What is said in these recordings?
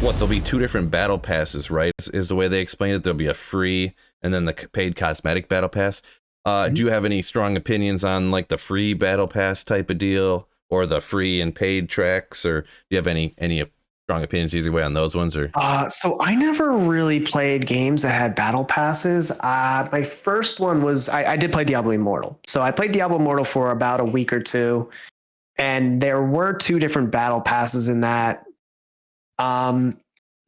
there'll be two different battle passes, right? Is the way they explain it. There'll be a free and then the paid cosmetic battle pass. Do you have any strong opinions on like the free battle pass type of deal or the free and paid tracks, or do you have any strong opinions either way on those ones? Or So I never really played games that had battle passes. My first one was I did play Diablo Immortal. So I played Diablo Immortal for about a week or two, and there were two different battle passes in that.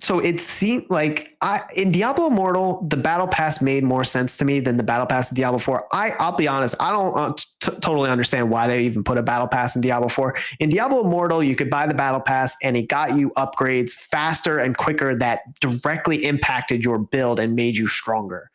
So it seemed like in Diablo Immortal, the battle pass made more sense to me than the battle pass in Diablo 4. I'll be honest, I don't totally understand why they even put a battle pass in Diablo 4. In Diablo Immortal, you could buy the battle pass and it got you upgrades faster and quicker that directly impacted your build and made you stronger.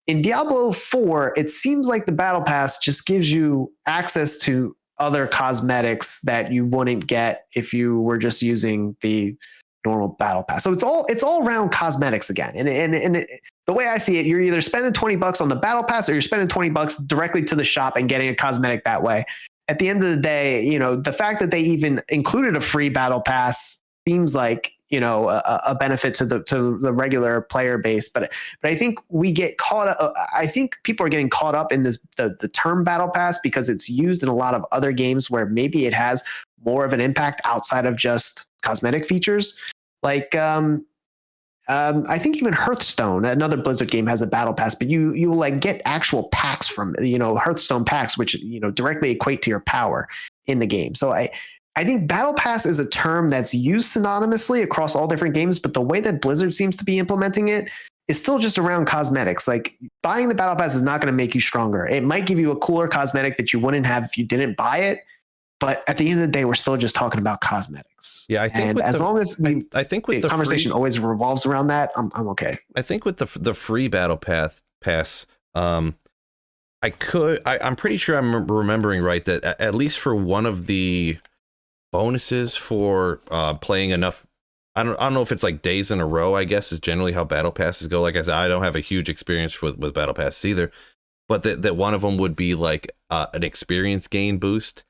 In Diablo 4, it seems like the battle pass just gives you access to other cosmetics that you wouldn't get if you were just using the normal battle pass. So it's all around cosmetics again. And the way I see it, you're either spending $20 on the battle pass or you're spending $20 directly to the shop and getting a cosmetic that way. At the end of the day, the fact that they even included a free battle pass seems like, a benefit to the regular player base. But I think we get caught up. I think people are getting caught up in the term battle pass because it's used in a lot of other games where maybe it has more of an impact outside of just cosmetic features. Like I think even Hearthstone, another Blizzard game, has a battle pass, but you like get actual packs from Hearthstone packs, which directly equate to your power in the game. So I think battle pass is a term that's used synonymously across all different games, but the way that Blizzard seems to be implementing it is still just around cosmetics. Like buying the battle pass is not going to make you stronger. It might give you a cooler cosmetic that you wouldn't have if you didn't buy it. But at the end of the day, we're still just talking about cosmetics. Yeah, I think as long as the conversation free, always revolves around that, I'm okay. I think with the free battle pass, I'm pretty sure I'm remembering right that at least for one of the bonuses for playing enough, I don't know if it's like days in a row, I guess is generally how battle passes go. Like I said, I don't have a huge experience with battle passes either, but that one of them would be like an experience gain boost.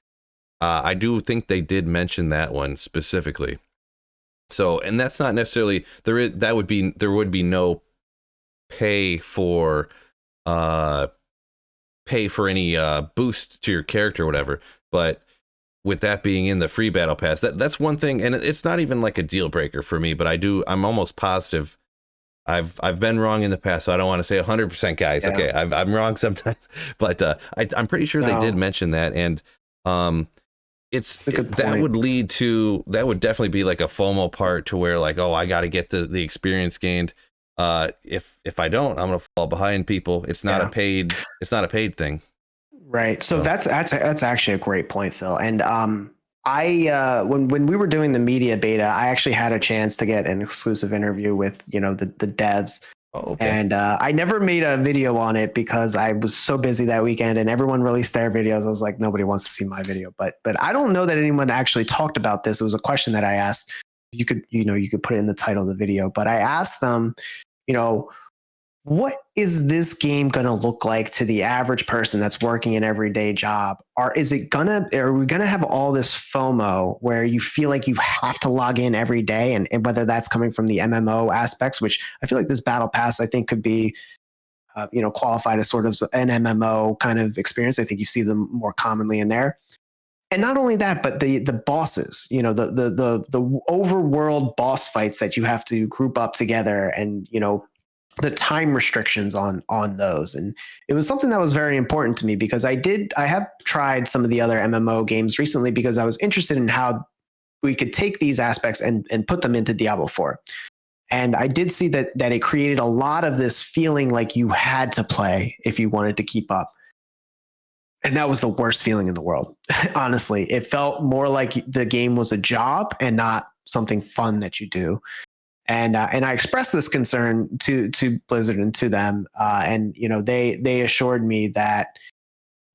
I do think they did mention that one specifically. So, and that's not necessarily there would be no pay for any boost to your character or whatever. But with that being in the free battle pass, that's one thing, and it's not even like a deal breaker for me. But I'm almost positive. I've been wrong in the past, so I don't want to say 100%, guys. Yeah. Okay, I'm wrong sometimes, but I'm pretty sure they did mention that, and that would definitely be like a FOMO part to where like, oh, I got to get the experience gained. If I don't, I'm gonna fall behind people. It's not a paid thing. Right. So that's actually a great point, Phil. And when we were doing the media beta, I actually had a chance to get an exclusive interview with the devs. Oh, okay. And I never made a video on it because I was so busy that weekend and everyone released their videos. I was like, nobody wants to see my video. But I don't know that anyone actually talked about this. It was a question that I asked. You could put it in the title of the video. But I asked them, what is this game going to look like to the average person that's working an everyday job? Are we going to have all this FOMO where you feel like you have to log in every day, and whether that's coming from the MMO aspects, which I feel like this battle pass, I think could be, qualified as sort of an MMO kind of experience. I think you see them more commonly in there. And not only that, but the bosses, the overworld boss fights that you have to group up together, and, the time restrictions on those. And it was something that was very important to me because I have tried some of the other MMO games recently because I was interested in how we could take these aspects and put them into Diablo 4. And I did see that it created a lot of this feeling like you had to play if you wanted to keep up. And that was the worst feeling in the world. Honestly, it felt more like the game was a job and not something fun that you do. And I expressed this concern to Blizzard and to them, and they assured me that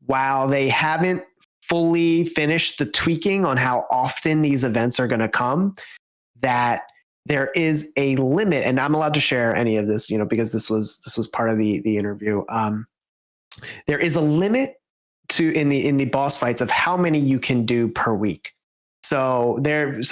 while they haven't fully finished the tweaking on how often these events are going to come, that there is a limit, and I'm allowed to share any of this, because this was part of the interview. There is a limit in the boss fights of how many you can do per week. So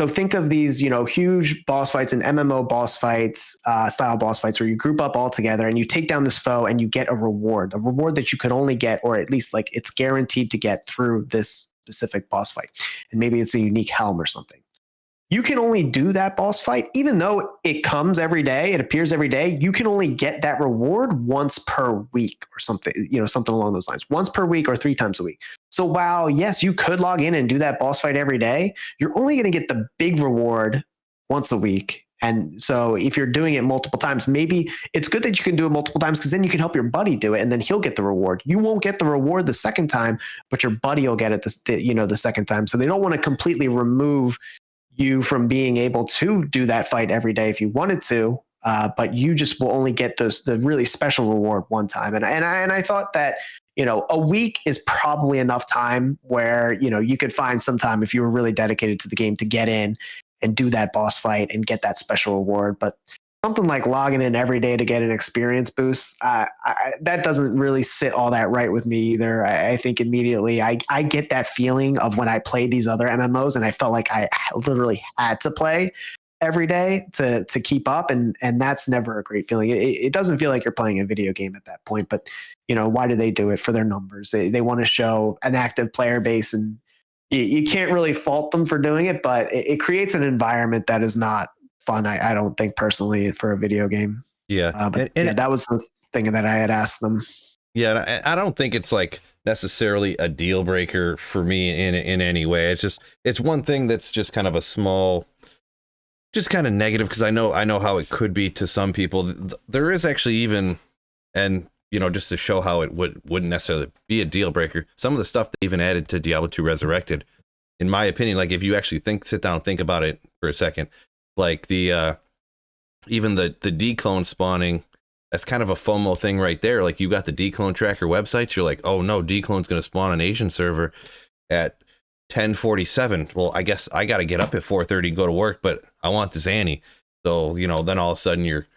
think of these, huge boss fights and MMO boss fights, style boss fights where you group up all together and you take down this foe and you get a reward that you could only get, or at least like it's guaranteed to get through this specific boss fight. And maybe it's a unique helm or something. You can only do that boss fight, even though it comes every day, it appears every day. You can only get that reward once per week or something, something along those lines, once per week or 3 times a week. So while, yes, you could log in and do that boss fight every day, you're only going to get the big reward once a week. And so if you're doing it multiple times, maybe it's good that you can do it multiple times, because then you can help your buddy do it and then he'll get the reward. You won't get the reward the second time, but your buddy will get it the second time. So they don't want to completely remove you from being able to do that fight every day if you wanted to, but you just will only get the really special reward one time. And I thought that, a week is probably enough time where, you could find some time if you were really dedicated to the game to get in and do that boss fight and get that special reward. But something like logging in every day to get an experience boost, that doesn't really sit all that right with me either. I think immediately I get that feeling of when I played these other MMOs and I felt like I literally had to play every day to keep up. And that's never a great feeling. It doesn't feel like you're playing a video game at that point, but why do they do it? For their numbers. They want to show an active player base, and you can't really fault them for doing it, but it creates an environment that is not fun. I don't think personally for a video game. Yeah. But that was the thing that I had asked them. Yeah. I don't think it's like necessarily a deal breaker for me in any way. It's one thing that's just kind of a small, just kind of negative, because I know how it could be to some people. There is actually even, and just to show how it wouldn't necessarily be a deal breaker, some of the stuff they even added to Diablo 2 Resurrected, in my opinion, like if you actually sit down and think about it for a second, like the even the declone spawning, that's kind of a FOMO thing right there. Like you got the declone tracker websites, you're like, oh no, declone's going to spawn an Asian server at 10:47. Well, I guess I got to get up at 4:30 and go to work, but I want this Annie. So then all of a sudden you're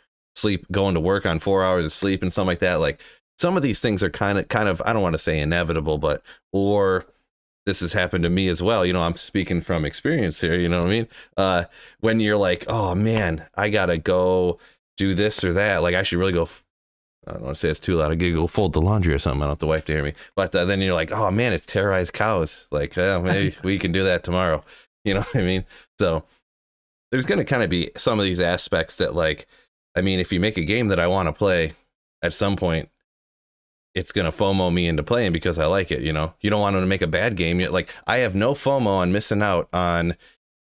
going to work on 4 hours of sleep and something like that. Like some of these things are kind of I don't want to say inevitable, but or this has happened to me as well. I'm speaking from experience here. You know what I mean? When you're like, oh man, I gotta go do this or that. Like I should really go. I don't want to say it's too loud. I gotta go fold the laundry or something. I don't want the wife to hear me. But then you're like, oh man, it's terrorized cows. Like maybe we can do that tomorrow. You know what I mean? So there's gonna kind of be some of these aspects that, like, I mean, if you make a game that I want to play, at some point, it's going to FOMO me into playing because I like it. You don't want to make a bad game. Like I have no FOMO on missing out on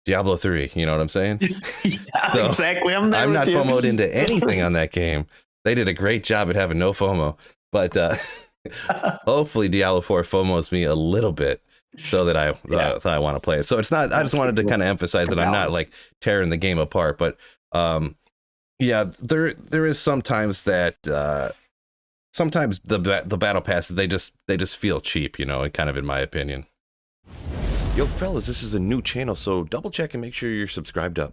Diablo 3. You know what I'm saying? Yeah, so exactly. I'm not FOMO'd into anything on that game. They did a great job at having no FOMO, but hopefully Diablo 4 FOMOs me a little bit so that I want to play it. So it's not, I just wanted to kind of emphasize that I'm not like tearing the game apart, but yeah, there is sometimes that sometimes the battle passes they just feel cheap, kind of in my opinion. Yo fellas, this is a new channel, so double check and make sure you're subscribed up.